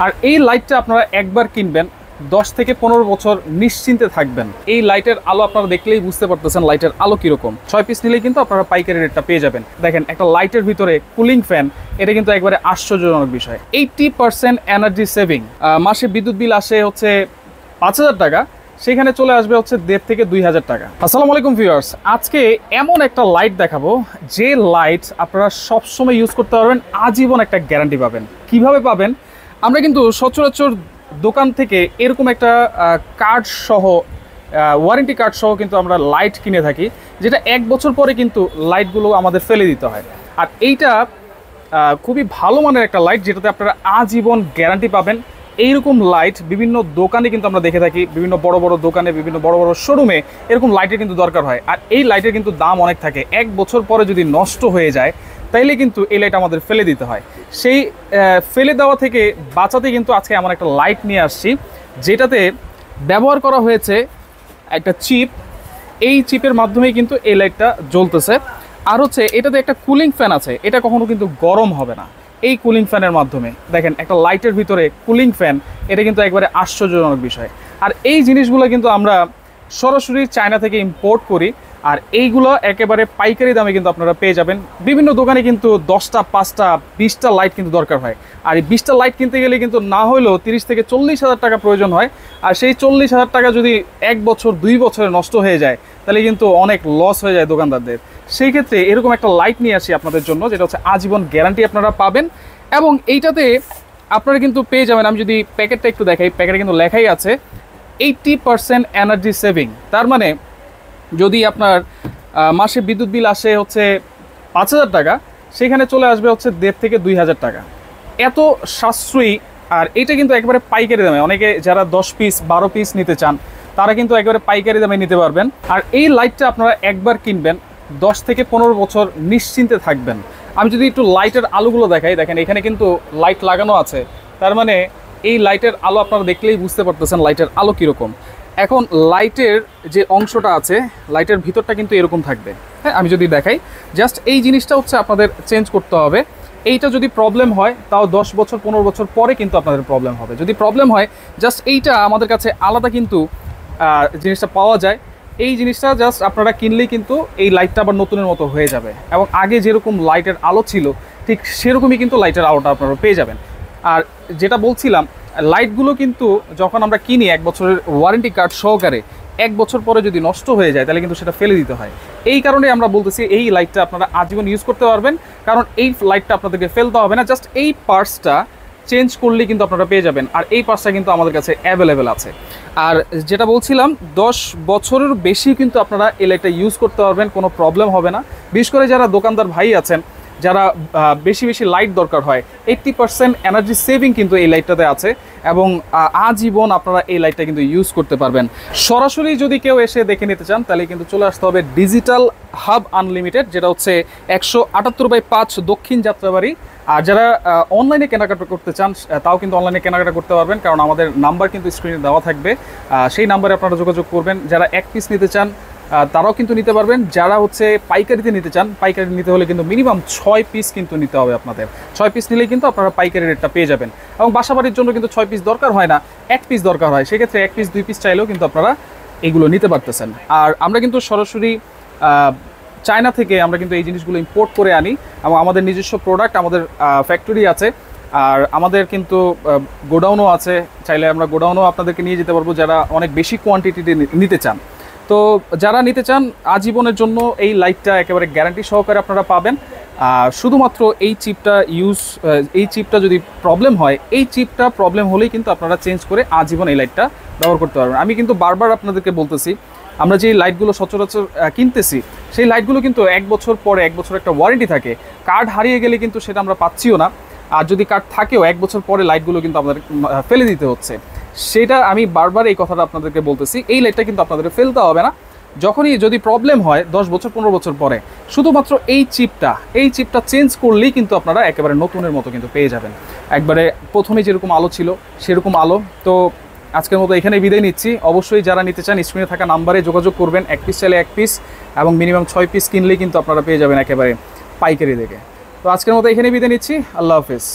আর এই লাইটটা আপনারা একবার কিনবেন 10 থেকে 15 বছর নিশ্চিন্তে থাকবেন। এই লাইটের আলো আপনারা দেখলেই বুঝতে পারতেছেন লাইটের আলো কিরকম। 6 পিস নিলেই কিন্তু আপনারা পাইকারি রেটটা পেয়ে যাবেন। দেখেন একটা লাইটের ভিতরে কুলিং ফ্যান, এটা কিন্তু একবারে আশ্চর্যজনক বিষয়। 80% এনার্জি সেভিং। মাসে বিদ্যুৎ বিল আসে হচ্ছে 5000 টাকা, সেখানে চলে আসবে হচ্ছে 1.5 থেকে 2000 টাকা। আসসালামু আলাইকুম ভিউয়ার্স, আজকে এমন একটা লাইট দেখাবো যে লাইট আপনারা সবসময় ইউজ করতে পারবেন, আজীবন একটা গ্যারান্টি পাবেন। কিভাবে পাবেন? আমরা কিন্তু সচরাচর দোকান থেকে এরকম একটা কার্ড সহ, ওয়ারেন্টি কার্ড সহ কিন্তু আমরা লাইট কিনে থাকি, যেটা 1 বছর পরে কিন্তু লাইটগুলো আমাদের ফেলে দিতে হয়। আর এইটা খুবই ভালো মানের একটা লাইট, যেটাতে আপনারা আজীবন গ্যারান্টি পাবেন। এইরকম লাইট বিভিন্ন দোকানে কিন্তু আমরা দেখে থাকি, বিভিন্ন বড় বড় দোকানে, বিভিন্ন বড় বড় শোরুমে এরকম লাইটের কিন্তু দরকার হয়। আর এই লাইটের কিন্তু দাম অনেক থাকে। 1 বছর পরে যদি নষ্ট হয়ে যায় তাইলে কিন্তু এই লাইট আমাদের ফেলে দিতে হয়। সেই ফেলে দেওয়া থেকে বাঁচাতে কিন্তু আজকে এমন একটা লাইট নিয়ে আসছি, যেটাতে ব্যবহার করা হয়েছে একটা চিপ। এই চিপের মাধ্যমেই কিন্তু এই লাইটটা জ্বলতেছে। আর হচ্ছে এটাতে একটা কুলিং ফ্যান আছে, এটা কখনো কিন্তু গরম হবে না। এই কুলিং ফ্যানের মাধ্যমে দেখেন একটা লাইটের ভিতরে কুলিং ফ্যান, এটা কিন্তু একবারে আশ্চর্যজনক বিষয়। আর এই জিনিসগুলো কিন্তু আমরা সরাসরি চায়না থেকে ইম্পোর্ট করি। আর এইগুলো একেবারে পাইকারি দামে কিন্তু আপনারা পেয়ে যাবেন। বিভিন্ন দোকানে কিন্তু 10টা 5টা 20টা লাইট কিন্তু দরকার হয়। আর এই 20টা লাইট কিনতে গেলে কিন্তু না হলেও 30 থেকে 40 হাজার টাকা প্রয়োজন হয়। আর সেই 40 হাজার টাকা যদি 1 বছর 2 বছরে নষ্ট হয়ে যায় তাহলে কিন্তু অনেক লস হয়ে যায় দোকানদারদের। সেই ক্ষেত্রে এরকম একটা লাইট নিয়ে আসি আপনাদের জন্য, যেটা হচ্ছে আজীবন গ্যারান্টি আপনারা পাবেন। এবং এইটাতে আপনারা কিন্তু পেয়ে যাবেন, আমি যদি প্যাকেটটা একটু দেখাই, প্যাকেটে কিন্তু লেখাই আছে 80% এনার্জি সেভিং। তার মানে যদি আপনার মাসে বিদ্যুৎ বিল আসে হচ্ছে 5000 টাকা, সেখানে চলে আসবে হচ্ছে 1.5 থেকে 2000 টাকা। এত সাশ্রয়ী। আর এটা কিন্তু একেবারে পাইকারি দামে। অনেকে যারা 10 পিস 12 পিস নিতে চান তারা কিন্তু একেবারে পাইকারি দামে নিতে পারবেন। আর এই লাইটটা আপনারা একবার কিনবেন 10 থেকে 15 বছর নিশ্চিন্তে থাকবেন। আমি যদি একটু লাইটের আলোগুলো দেখাই, দেখেন এখানে কিন্তু লাইট লাগানো আছে। তার মানে এই লাইটের আলো আপনারা দেখলেই বুঝতে পারতেছেন লাইটের আলো কীরকম। এখন লাইটের যে অংশটা আছে, লাইটের ভিতরটা কিন্তু এরকম থাকবে। হ্যাঁ, আমি যদি দেখাই, জাস্ট এই জিনিসটা হচ্ছে আপনাদের চেঞ্জ করতে হবে। এইটা যদি প্রবলেম হয় তাও 10 বছর 15 বছর পরে কিন্তু আপনাদের প্রবলেম হবে। যদি প্রবলেম হয়, জাস্ট এইটা আমাদের কাছে আলাদা কিন্তু জিনিসটা পাওয়া যায়। এই জিনিসটা জাস্ট আপনারা কিনলেই কিন্তু এই লাইটটা আবার নতুনের মতো হয়ে যাবে। এবং আগে যেরকম লাইটের আলো ছিল ঠিক সেরকমই কিন্তু লাইটের আলোটা আপনারা পেয়ে যাবেন। আর যেটা বলছিলাম, লাইটগুলো কিন্তু যখন আমরা কিনি 1 বছরের ওয়ারেন্টি কার্ড সহকারে, 1 বছর পরে যদি নষ্ট হয়ে যায় তাহলে কিন্তু সেটা ফেলে দিতে হয়। এই কারণে আমরা বলতেছি এই লাইটটা আপনারা আজীবন ইউজ করতে পারবেন, কারণ এই লাইটটা আপনাদেরকে ফেলতে হবে না। জাস্ট এই পার্টসটা চেঞ্জ করলেই কিন্তু আপনারা পেয়ে যাবেন। আর এই পার্টসটা কিন্তু আমাদের কাছে অ্যাভেলেবেল আছে। আর যেটা বলছিলাম, 10 বছরের বেশি কিন্তু আপনারা এই লাইটটা ইউজ করতে পারবেন, কোনো প্রবলেম হবে না। বিশেষ করে যারা দোকানদার ভাই আছেন, যারা বেশি বেশি লাইট দরকার হয়, 80% এনার্জি সেভিং কিন্তু এই লাইটটাতে আছে। এবং আজীবন আপনারা এই লাইটটা কিন্তু ইউজ করতে পারবেন। সরাসরি যদি কেউ এসে দেখে নিতে চান তাহলে কিন্তু চলে আসতে হবে ডিজিটাল হাব আনলিমিটেড, যেটা হচ্ছে 178/5 দক্ষিণ যাত্রাবাড়ি। আর যারা অনলাইনে কেনাকাটা করতে চান তাও কিন্তু অনলাইনে কেনাকাটা করতে পারবেন, কারণ আমাদের নাম্বার কিন্তু স্ক্রিনে দেওয়া থাকবে। সেই নাম্বারে আপনারা যোগাযোগ করবেন। যারা 1 পিস নিতে চান তারাও কিন্তু নিতে পারবেন। যারা হচ্ছে পাইকারিতে নিতে চান, পাইকারি নিতে হলে কিন্তু মিনিমাম 6 পিস কিন্তু নিতে হবে আপনাদের। 6 পিস নিলেই কিন্তু আপনারা পাইকারি রেটটা পেয়ে যাবেন। এবং বাসাবাড়ির জন্য কিন্তু 6 পিস দরকার হয় না, 1 পিস দরকার হয়। সেক্ষেত্রে 1 পিস 2 পিস চাইলেও কিন্তু আপনারা এইগুলো নিতে পারতেছেন। আর আমরা কিন্তু সরাসরি চায়না থেকে আমরা কিন্তু এই জিনিসগুলো ইম্পোর্ট করে আনি, এবং আমাদের নিজস্ব প্রোডাক্ট, আমাদের ফ্যাক্টরি আছে। আর আমাদের কিন্তু গোডাউনও আছে, চাইলে আমরা গোডাউনও আপনাদেরকে নিয়ে যেতে পারবো যারা অনেক বেশি কোয়ান্টিটিতে নিতে চান। তো যারা নিতে চান আজীবনের জন্য এই লাইটটা একেবারে গ্যারান্টি সহকারে আপনারা পাবেন। শুধুমাত্র এই চিপটা যদি প্রবলেম হয়, এই চিপটা প্রবলেম হলেই কিন্তু আপনারা চেঞ্জ করে আজীবন এই লাইটটা ব্যবহার করতে পারবেন। আমি কিন্তু বারবার আপনাদেরকে বলতেছি, আমরা যে লাইটগুলো সচরাচর কিনতেছি সেই লাইটগুলো কিন্তু 1 বছর পরে, 1 বছর একটা ওয়ারেন্টি থাকে। কার্ড হারিয়ে গেলে কিন্তু সেটা আমরা পাচ্ছিও না। আর যদি কার্ড থাকেও 1 বছর পরে লাইটগুলো কিন্তু আপনাদের ফেলে দিতে হচ্ছে। সেটা আমি বারবার এই কথাটা আপনাদেরকে বলতেছি, এই লাইটটা কিন্তু আপনাদের ফেলতে হবে না। যখনই যদি প্রবলেম হয় 10 বছর 15 বছর পরে, শুধুমাত্র এই চিপটা চেঞ্জ করলেই কিন্তু আপনারা একেবারে নতুনের মতো কিন্তু পেয়ে যাবেন। একবারে প্রথমে যেরকম আলো ছিল সেরকম আলো। তো আজকের মতো এখানেই বিদায় নিচ্ছি। অবশ্যই যারা নিতে চান স্ক্রিনে থাকা নাম্বারে যোগাযোগ করবেন। 1 পিস চাইলে 1 পিস, এবং মিনিমাম 6 পিস কিনলেই কিন্তু আপনারা পেয়ে যাবেন একেবারে পাইকারি দেখে। তো আজকের মতো এখানেই বিদায় নিচ্ছি। আল্লাহ হাফেজ।